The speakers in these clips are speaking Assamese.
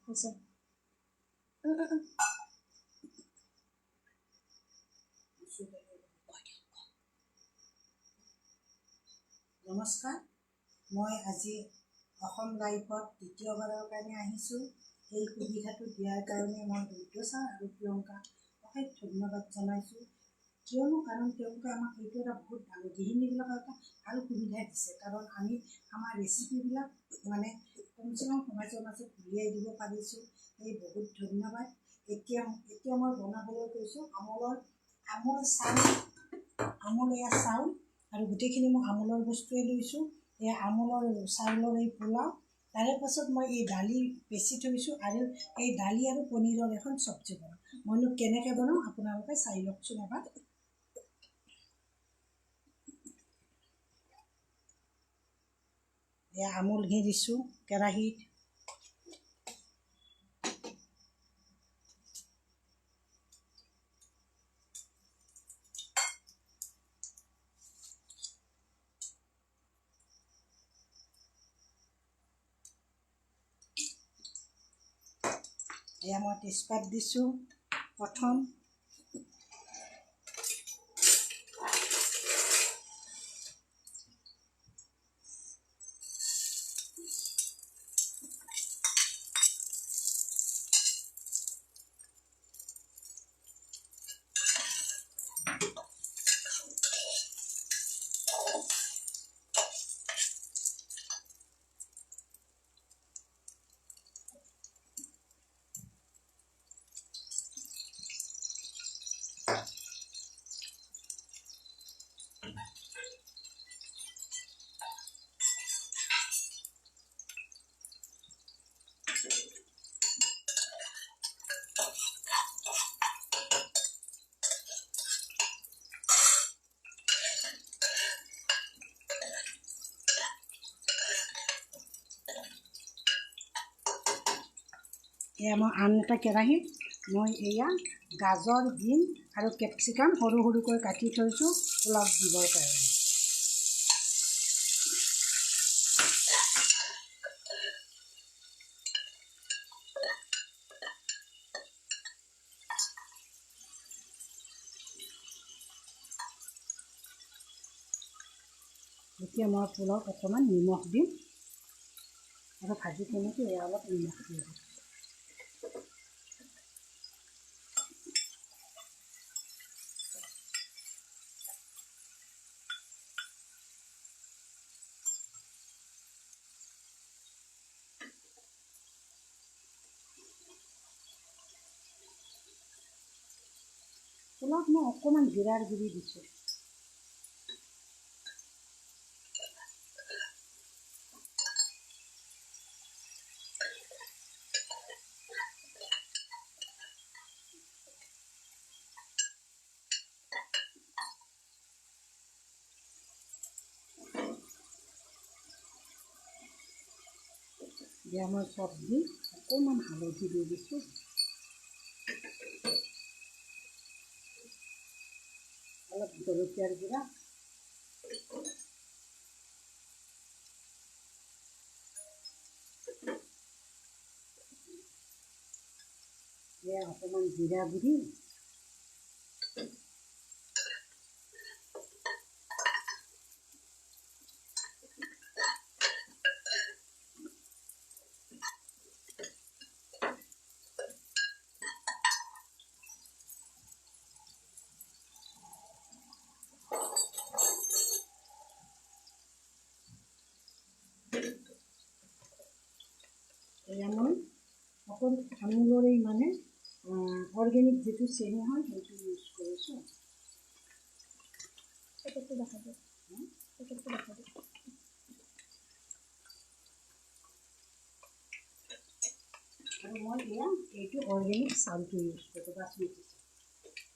হৈছে। নমস্কাৰ, মই আজি অসম লাইভত দ্বিতীয়বাৰৰ কাৰণে আহিছোঁ। এই সুবিধাটো দিয়াৰ কাৰণে মই ৰুদ্ৰচা আৰু প্ৰিয়ংকা অশেষ ধন্যবাদ জনাইছোঁ। কিয়নো কাৰণ তেওঁলোকে আমাক এইটো এটা বহুত ডাঙৰ গৃহিণীবিলাকক এটা ভাল সুবিধা দিছে। কাৰণ আমি আমাৰ ৰেচিপিবিলাক মানে কমচে কম সমাজৰ মাজত উলিয়াই দিব পাৰিছোঁ। এই বহুত ধন্যবাদ। এতিয়া মই বনাবলৈ কৈছোঁ আমুল এয়া চাউল আৰু গোটেইখিনি মই আমুলৰ বস্তুৱে লৈছোঁ। এয়া আমুলৰ চাউলৰ এই পোলাও। তাৰে পাছত মই এই দালি বেছি থৈছোঁ আৰু এই দালি আৰু পনীৰৰ এখন চব্জি বনাওঁ। মইনো কেনেকৈ বনাওঁ আপোনালোকে চাই লওকচোন এবাৰ। এয়া আমুল ঘি দিছোঁ কেৰাহীত। এয়া মই তেজপাত দিছোঁ প্ৰথম। এয়া মই আন এটা কেৰাহীত মই এয়া গাজৰ, বিন আৰু কেপচিকাম সৰু সৰুকৈ কাটি থৈছোঁ পোলাওত দিবৰ কাৰণে। এতিয়া মই পোলাওত অকণমান নিমখ দিম আৰু ভাজি কেনেকৈ এয়া অলপ নিমখ দিম। পোলাওত মই অকণমান জিৰাৰ গুড়ি দিছোঁ। এতিয়া মই চব্জি অকণমান হালধি দি দিছোঁ। অলপ জলকীয়াৰ গুড়া, এয়া অকণমান জিৰা গুড়ি, এয়া মই অকল আমুলৰে মানে অৰ্গেনিক যিটো চেনি হয় সেইটো ইউজ কৰিছোঁ। পেকেটটো দেখাব, পেকেটটো দেখাব। আৰু মই এয়া এইটো অৰ্গেনিক চাউলটো ইউজ কৰোঁ বাচমতি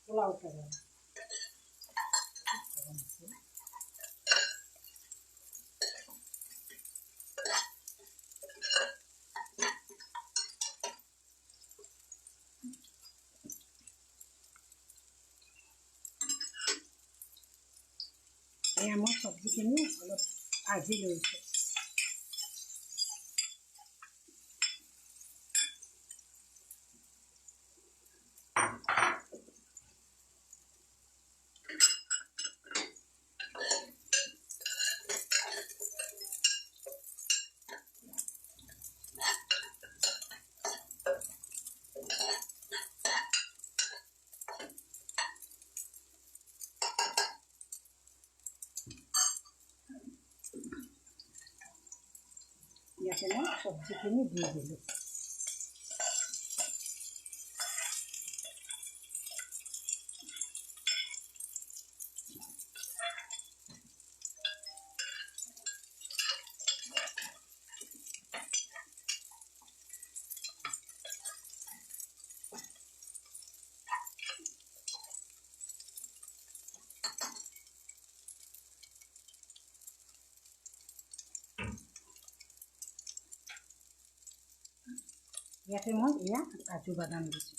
পোলাও কাৰণে। এয়া মই চব্জিখিনি অলপ ভাজি লৈছোঁ। চব্জিখিনি দি দিলোঁ। ইয়াতে মই এয়া কাজু বাদাম দিছোঁ।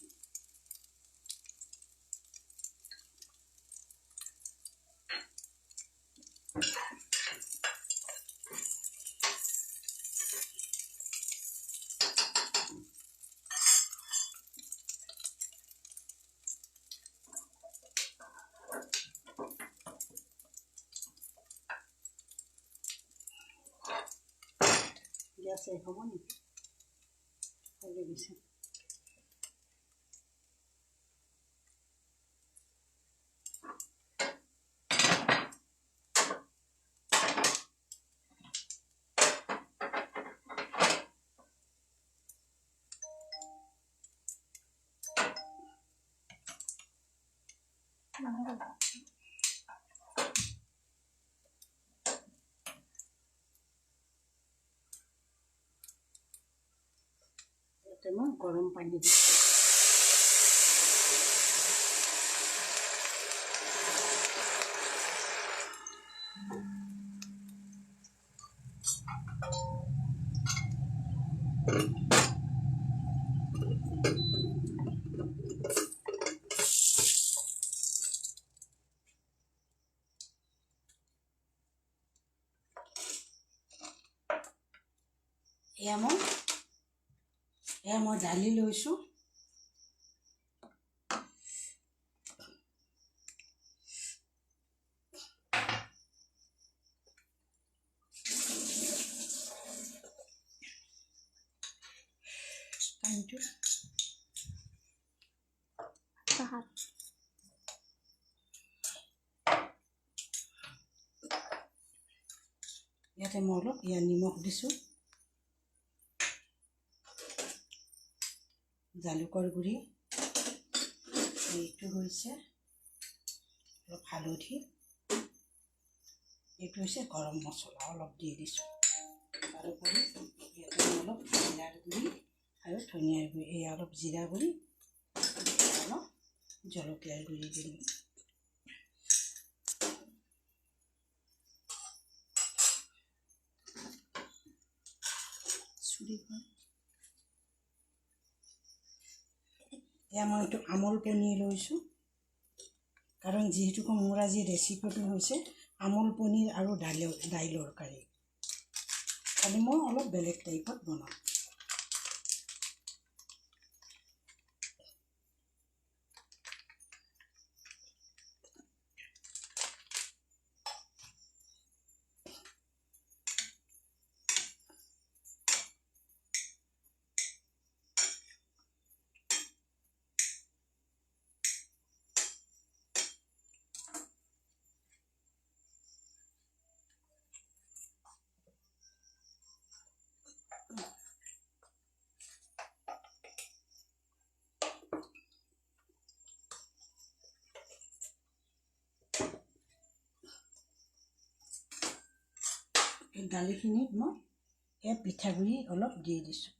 গেছ শেষ হ'ব নেকি? হৈ গৈছে। ইয়াতে মই গৰম পানী দিছোঁ। এয়া মই দালি লৈছোঁ। ইয়াতে মই অলপ নিমখ দিছোঁ, জালুকৰ গুড়ি, এইটো হৈছে অলপ হালধি, এইটো হৈছে গৰম মছলা অলপ দি দিছোঁ। তাৰোপৰি ইয়াতে মই অলপ জিৰাৰ গুড়ি আৰু ধনিয়াৰ গুড়ি, এয়া অলপ জিৰা গুড়ি, অলপ জলকীয়াৰ গুড়ি দিলোঁ। এয়া মই এইটো আমুল পনীৰ লৈছোঁ, কাৰণ যিহেতু মোৰ আজি ৰেচিপিটো হৈছে আমুল পনীৰ আৰু দাইলৰ কাৰী, খালি মই অলপ বেলেগ টাইপত বনাওঁ। এই দালিখিনিত মই এই পিঠাগুড়ি অলপ দি দিছোঁ।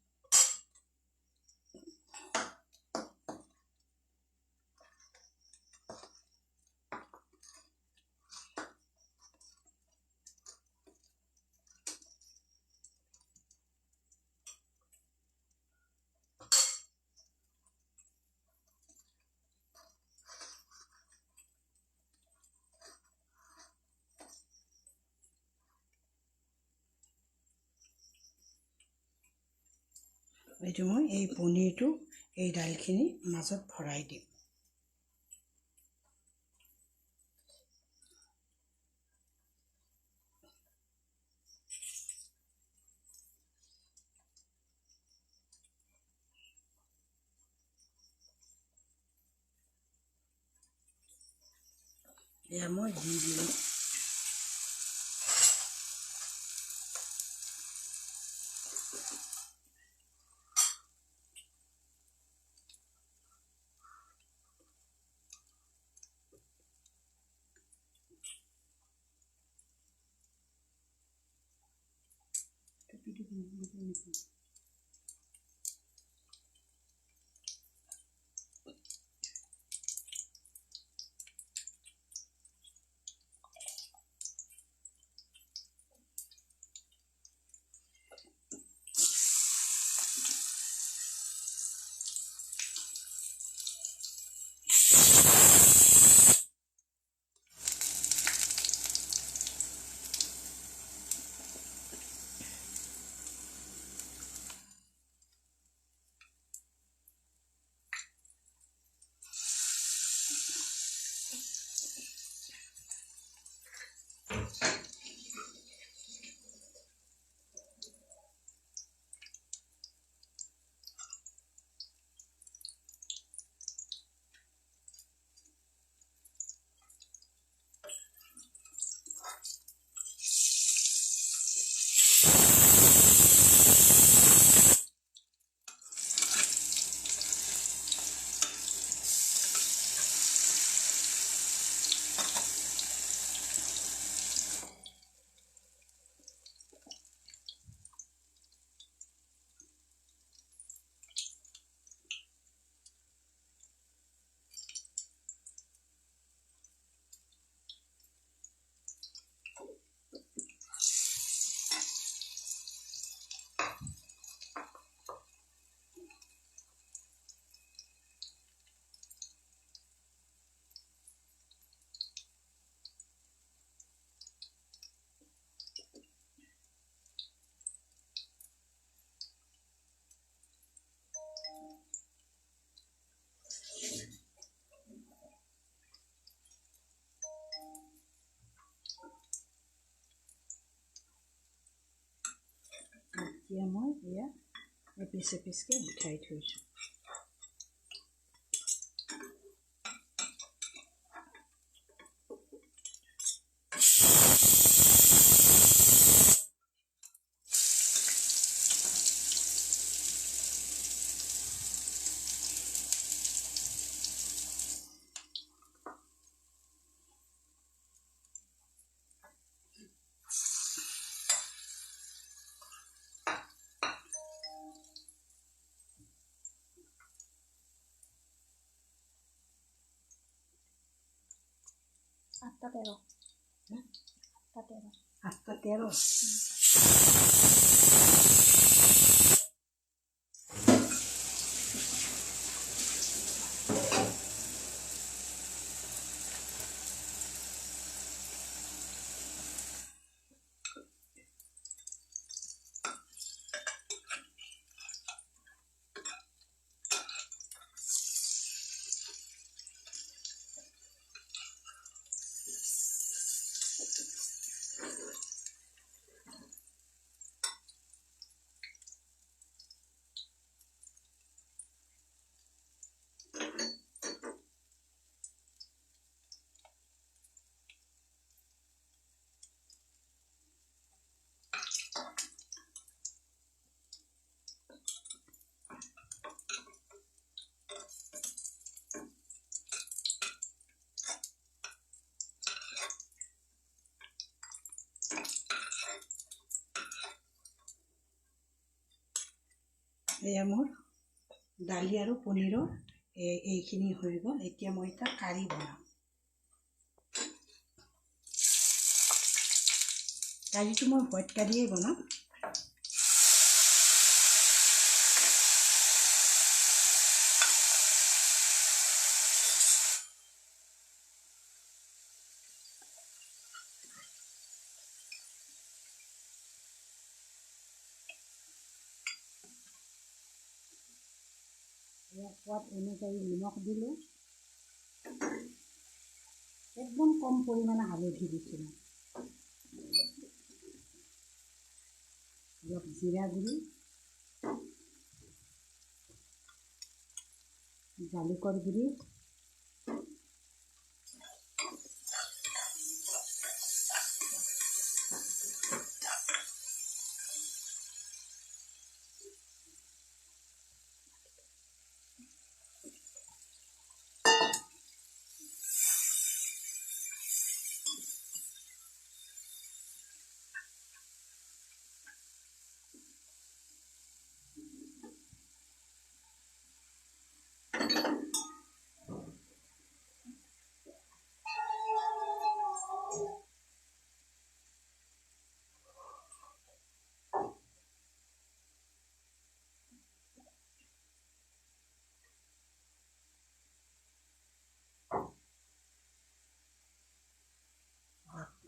এইটো মই এই পনীৰটো এই দাইলখিনিৰ মাজত ভৰাই দিম। এয়া মই দি দিলোঁ। এতিয়া মই এয়া এপিচ এপিচকৈ উঠাই থৈছোঁ। আঠটা 13 8টা 13 এয়া মোৰ দালি আৰু পনীৰৰ এইখিনি হৈ গ'ল। এতিয়া মই এটা কাৰী বনাম। কাৰীটো মই হোৱাইট কাৰীয়ে বনাম। সোৱাদ অনুযায়ী নিমখ দিলোঁ। একদম কম পৰিমাণে হালধি দিছোঁ। অলপ জিৰা গুড়ি, জালুকৰ গুড়ি,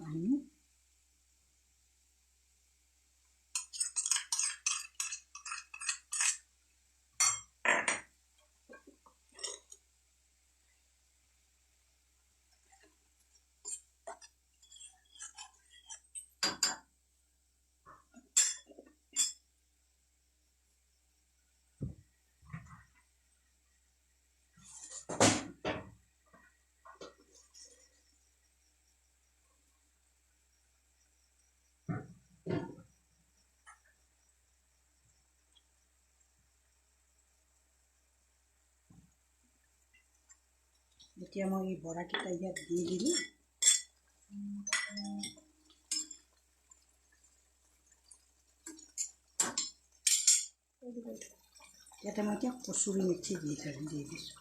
পানী। এতিয়া মই এই বৰাকেইটা ইয়াত দি দিলোঁ। ইয়াতে মই এতিয়া কচুৰি মেথি দি দিছোঁ।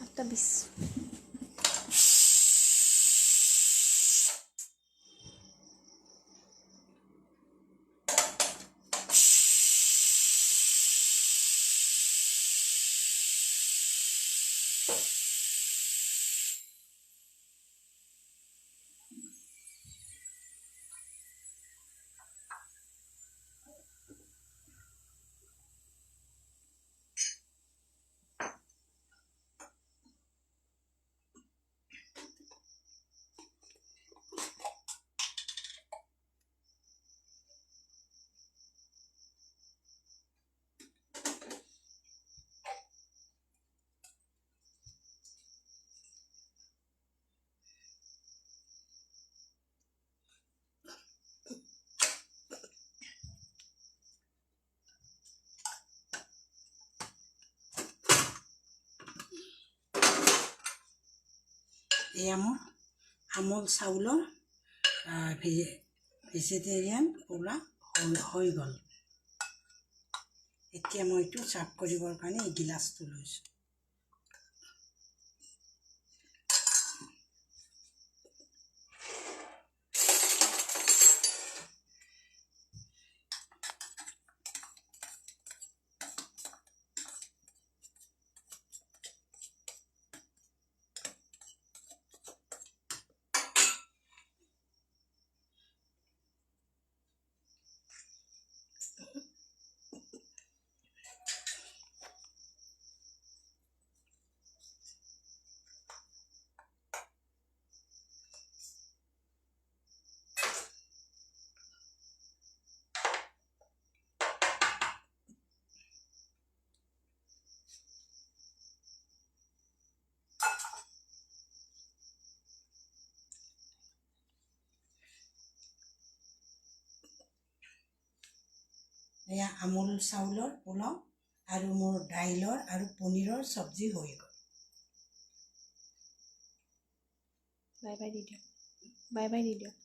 একটা বিশ এয়া মোৰ আমুল চাউলৰ ভেজিটেৰিয়ান পোলাও হৈ গ'ল। এতিয়া মই এইটো চাৰ্ভ কৰিবৰ কাৰণে এই গিলাচটো লৈছোঁ। এয়া আমুল চাউলৰ পোলাও আৰু মোৰ দাইলৰ আৰু পনীৰৰ চব্জি হৈ গ'ল। বাই বাই দি দিয়ক। বাই বাই দি দিয়ক।